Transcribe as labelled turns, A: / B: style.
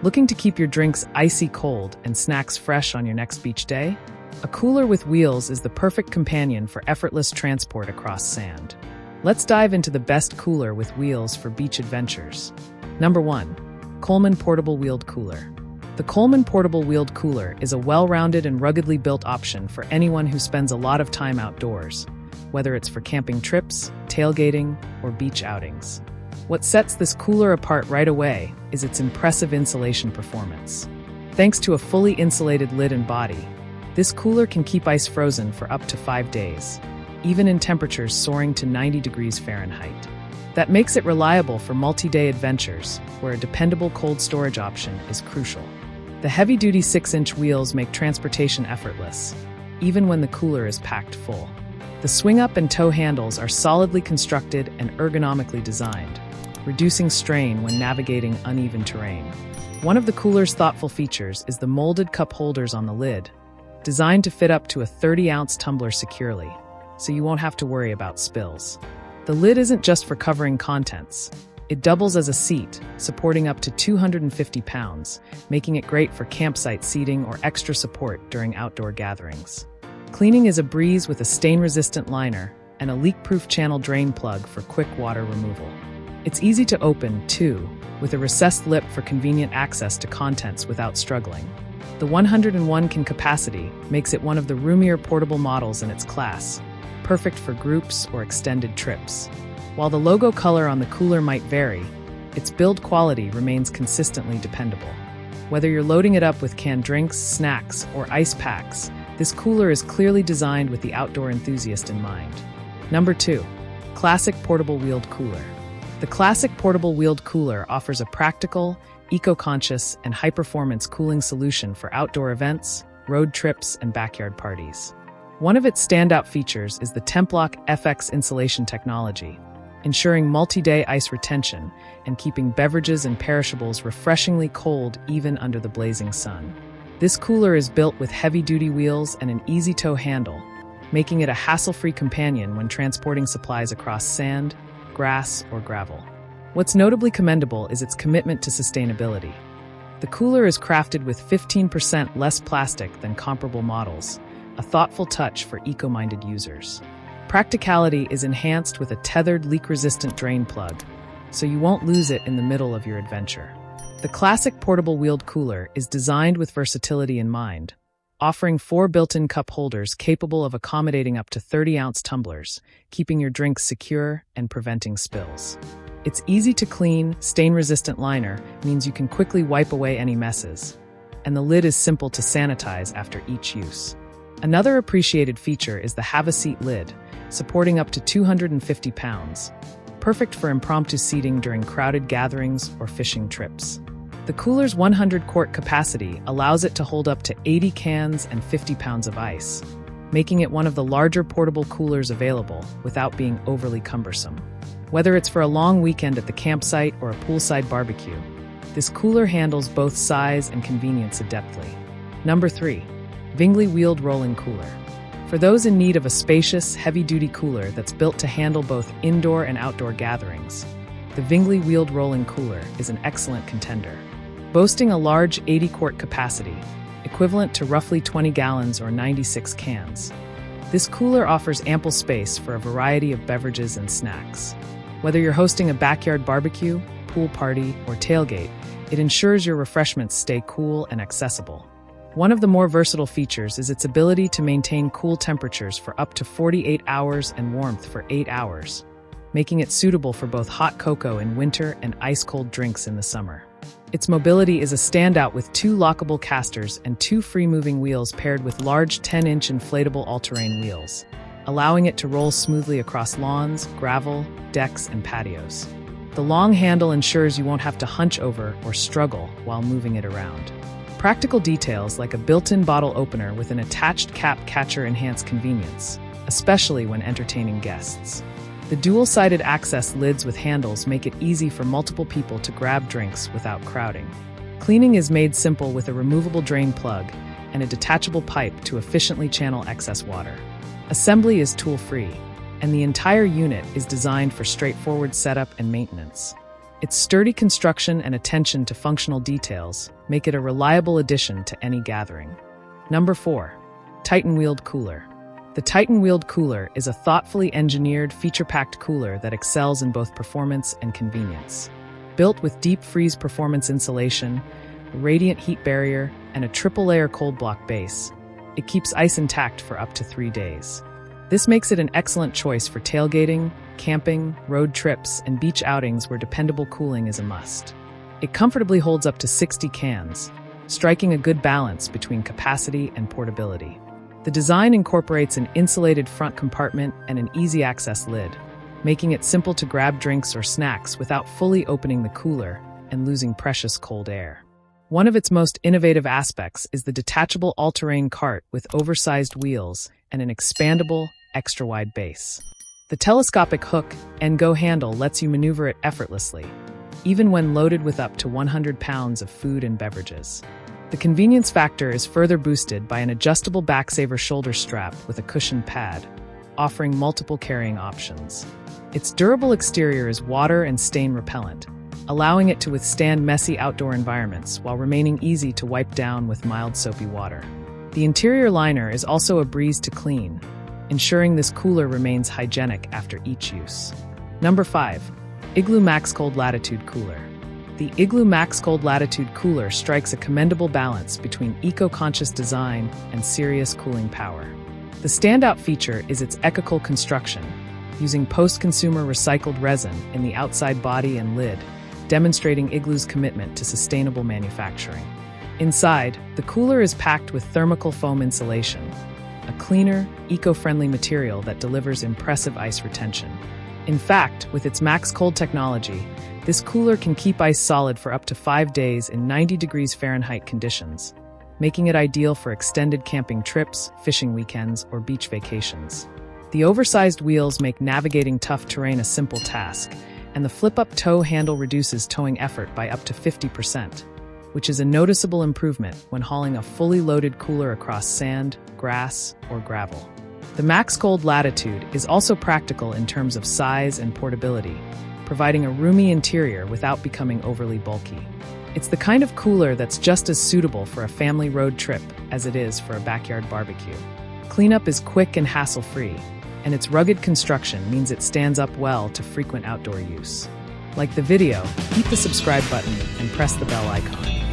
A: Looking to keep your drinks icy cold and snacks fresh on your next beach day? A cooler with wheels is the perfect companion for effortless transport across sand. Let's dive into the best cooler with wheels for beach adventures. Number 1. Coleman Portable Wheeled Cooler. The Coleman Portable Wheeled Cooler is a well-rounded and ruggedly built option for anyone who spends a lot of time outdoors, whether it's for camping trips, tailgating, or beach outings. What sets this cooler apart right away is its impressive insulation performance. Thanks to a fully insulated lid and body, this cooler can keep ice frozen for up to 5 days, even in temperatures soaring to 90 degrees Fahrenheit. That makes it reliable for multi-day adventures, where a dependable cold storage option is crucial. The heavy-duty 6-inch wheels make transportation effortless, even when the cooler is packed full. The swing-up and tow handles are solidly constructed and ergonomically designed, reducing strain when navigating uneven terrain. One of the cooler's thoughtful features is the molded cup holders on the lid, designed to fit up to a 30-ounce tumbler securely, so you won't have to worry about spills. The lid isn't just for covering contents. It doubles as a seat, supporting up to 250 pounds, making it great for campsite seating or extra support during outdoor gatherings. Cleaning is a breeze with a stain-resistant liner and a leak-proof channel drain plug for quick water removal. It's easy to open, too, with a recessed lip for convenient access to contents without struggling. The 101 can capacity makes it one of the roomier portable models in its class, perfect for groups or extended trips. While the logo color on the cooler might vary, its build quality remains consistently dependable. Whether you're loading it up with canned drinks, snacks, or ice packs, this cooler is clearly designed with the outdoor enthusiast in mind. Number 2. Classic Portable Wheeled Cooler. The Classic Portable Wheeled Cooler offers a practical, eco-conscious, and high-performance cooling solution for outdoor events, road trips, and backyard parties. One of its standout features is the Templock FX insulation technology, ensuring multi-day ice retention and keeping beverages and perishables refreshingly cold even under the blazing sun. This cooler is built with heavy-duty wheels and an easy-tow handle, making it a hassle-free companion when transporting supplies across sand, grass, or gravel. What's notably commendable is its commitment to sustainability. The cooler is crafted with 15% less plastic than comparable models, a thoughtful touch for eco-minded users. Practicality is enhanced with a tethered leak-resistant drain plug, so you won't lose it in the middle of your adventure. The Classic Portable Wheeled Cooler is designed with versatility in mind, offering 4 built-in cup holders capable of accommodating up to 30-ounce tumblers, keeping your drinks secure and preventing spills. Its easy-to-clean, stain-resistant liner means you can quickly wipe away any messes, and the lid is simple to sanitize after each use. Another appreciated feature is the Have-A-Seat lid, supporting up to 250 pounds, perfect for impromptu seating during crowded gatherings or fishing trips. The cooler's 100-quart capacity allows it to hold up to 80 cans and 50 pounds of ice, making it one of the larger portable coolers available without being overly cumbersome. Whether it's for a long weekend at the campsite or a poolside barbecue, this cooler handles both size and convenience adeptly. Number 3. Vingli Wheeled Rolling Cooler. For those in need of a spacious, heavy-duty cooler that's built to handle both indoor and outdoor gatherings, the Vingli Wheeled Rolling Cooler is an excellent contender. Boasting a large 80-quart capacity, equivalent to roughly 20 gallons or 96 cans, this cooler offers ample space for a variety of beverages and snacks. Whether you're hosting a backyard barbecue, pool party, or tailgate, it ensures your refreshments stay cool and accessible. One of the more versatile features is its ability to maintain cool temperatures for up to 48 hours and warmth for 8 hours, making it suitable for both hot cocoa in winter and ice-cold drinks in the summer. Its mobility is a standout with 2 lockable casters and 2 free-moving wheels paired with large 10-inch inflatable all-terrain wheels, allowing it to roll smoothly across lawns, gravel, decks, and patios. The long handle ensures you won't have to hunch over or struggle while moving it around. Practical details like a built-in bottle opener with an attached cap catcher enhance convenience, especially when entertaining guests. The dual-sided access lids with handles make it easy for multiple people to grab drinks without crowding. Cleaning is made simple with a removable drain plug and a detachable pipe to efficiently channel excess water. Assembly is tool-free, and the entire unit is designed for straightforward setup and maintenance. Its sturdy construction and attention to functional details make it a reliable addition to any gathering. Number 4. Titan-wheeled cooler. The Titan-wheeled cooler is a thoughtfully engineered, feature-packed cooler that excels in both performance and convenience. Built with deep freeze performance insulation, a radiant heat barrier, and a triple-layer cold block base, it keeps ice intact for up to 3 days. This makes it an excellent choice for tailgating, camping, road trips, and beach outings where dependable cooling is a must. It comfortably holds up to 60 cans, striking a good balance between capacity and portability. The design incorporates an insulated front compartment and an easy-access lid, making it simple to grab drinks or snacks without fully opening the cooler and losing precious cold air. One of its most innovative aspects is the detachable all-terrain cart with oversized wheels and an expandable, extra-wide base. The telescopic hook and go handle lets you maneuver it effortlessly, even when loaded with up to 100 pounds of food and beverages. The convenience factor is further boosted by an adjustable backsaver shoulder strap with a cushioned pad, offering multiple carrying options. Its durable exterior is water and stain repellent, allowing it to withstand messy outdoor environments while remaining easy to wipe down with mild soapy water. The interior liner is also a breeze to clean, ensuring this cooler remains hygienic after each use. Number 5. Igloo Maxcold Lattitude Cooler. The Igloo Maxcold Lattitude Cooler strikes a commendable balance between eco-conscious design and serious cooling power. The standout feature is its eco-cool construction, using post-consumer recycled resin in the outside body and lid, demonstrating Igloo's commitment to sustainable manufacturing. Inside, the cooler is packed with thermocool foam insulation, a cleaner, eco-friendly material that delivers impressive ice retention. In fact, with its Maxcold technology, this cooler can keep ice solid for up to 5 days in 90 degrees Fahrenheit conditions, making it ideal for extended camping trips, fishing weekends, or beach vacations. The oversized wheels make navigating tough terrain a simple task, and the flip-up tow handle reduces towing effort by up to 50%, which is a noticeable improvement when hauling a fully loaded cooler across sand, grass, or gravel. The Maxcold Lattitude is also practical in terms of size and portability, providing a roomy interior without becoming overly bulky. It's the kind of cooler that's just as suitable for a family road trip as it is for a backyard barbecue. Cleanup is quick and hassle-free, and its rugged construction means it stands up well to frequent outdoor use. Like the video, hit the subscribe button and press the bell icon.